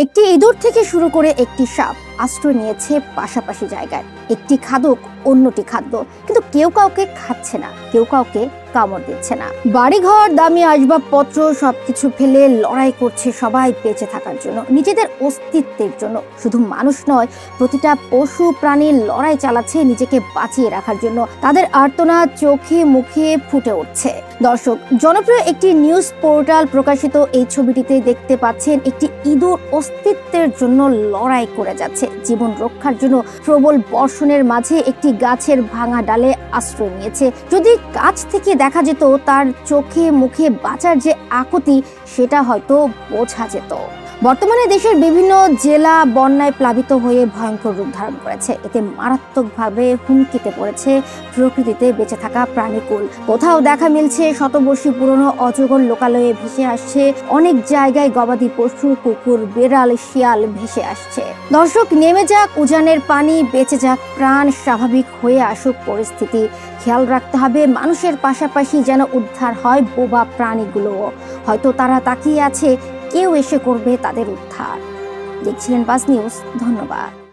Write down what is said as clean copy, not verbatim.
একটি ইঁদুর থেকে শুরু করে একটি সাপ আশ্রয় নিয়েছে পাশাপাশি জায়গায়। একটি খাদক অন্যটি খাদ্য, কিন্তু কেউ কাউকে খাচ্ছে না, কেউ কাউকে কামড় দিচ্ছে না। বাড়িঘর, দামি আসবাবপত্র সবকিছু ফেলে লড়াই করছে সবাই বেঁচে থাকার জন্য, নিজেদের অস্তিত্বের জন্য। শুধু মানুষ নয়, প্রতিটা পশু প্রাণীর লড়াই চালাচ্ছে নিজেকে বাঁচিয়ে রাখার জন্য। তাদের আর্তনাদ চোখে মুখে ফুটে উঠছে। দর্শক, জনপ্রিয় একটি নিউজ পোর্টাল প্রকাশিত এই ছবিটিতে দেখতে পাচ্ছেন একটি ইঁদুর অস্তিত্বের জন্য লড়াই করে যাচ্ছে। জীবন রক্ষার জন্য প্রবল বর্ষণের মাঝে একটি গাছের ভাঙা ডালে আশ্রয় নিয়েছে। যদি কাছ থেকে দেখা যেত তার চোখে মুখে বাঁচার যে আকুতি, সেটা হয়তো বোঝা যেত। বর্তমানে দেশের বিভিন্ন জেলা বন্যায় প্লাবিত হয়ে ভয়ঙ্কর রূপ ধারণ করেছে। এতে মারাত্মকভাবে হুমকিতে পড়েছে প্রকৃতিতে বেঁচে থাকা প্রাণীকুল। কোথাও দেখা মিলছে শতবর্ষী পুরনো অজগর লোকালয়ে ভেসে আসছে, অনেক জায়গায় গবাদি পশু, কুকুর, বেড়াল, শিয়াল ভেসে আসছে। দর্শক, নেমে যাক উজানের পানি, বেঁচে যাক প্রাণ, স্বাভাবিক হয়ে আসুক পরিস্থিতি। খেয়াল রাখতে হবে মানুষের পাশাপাশি যেন উদ্ধার হয় বোবা প্রাণীগুলোও। হয়তো তারা তাকিয়ে আছে, কেউ এসে করবে তাদের উদ্ধার। দেখছিলেন বাজ নিউজ। ধন্যবাদ।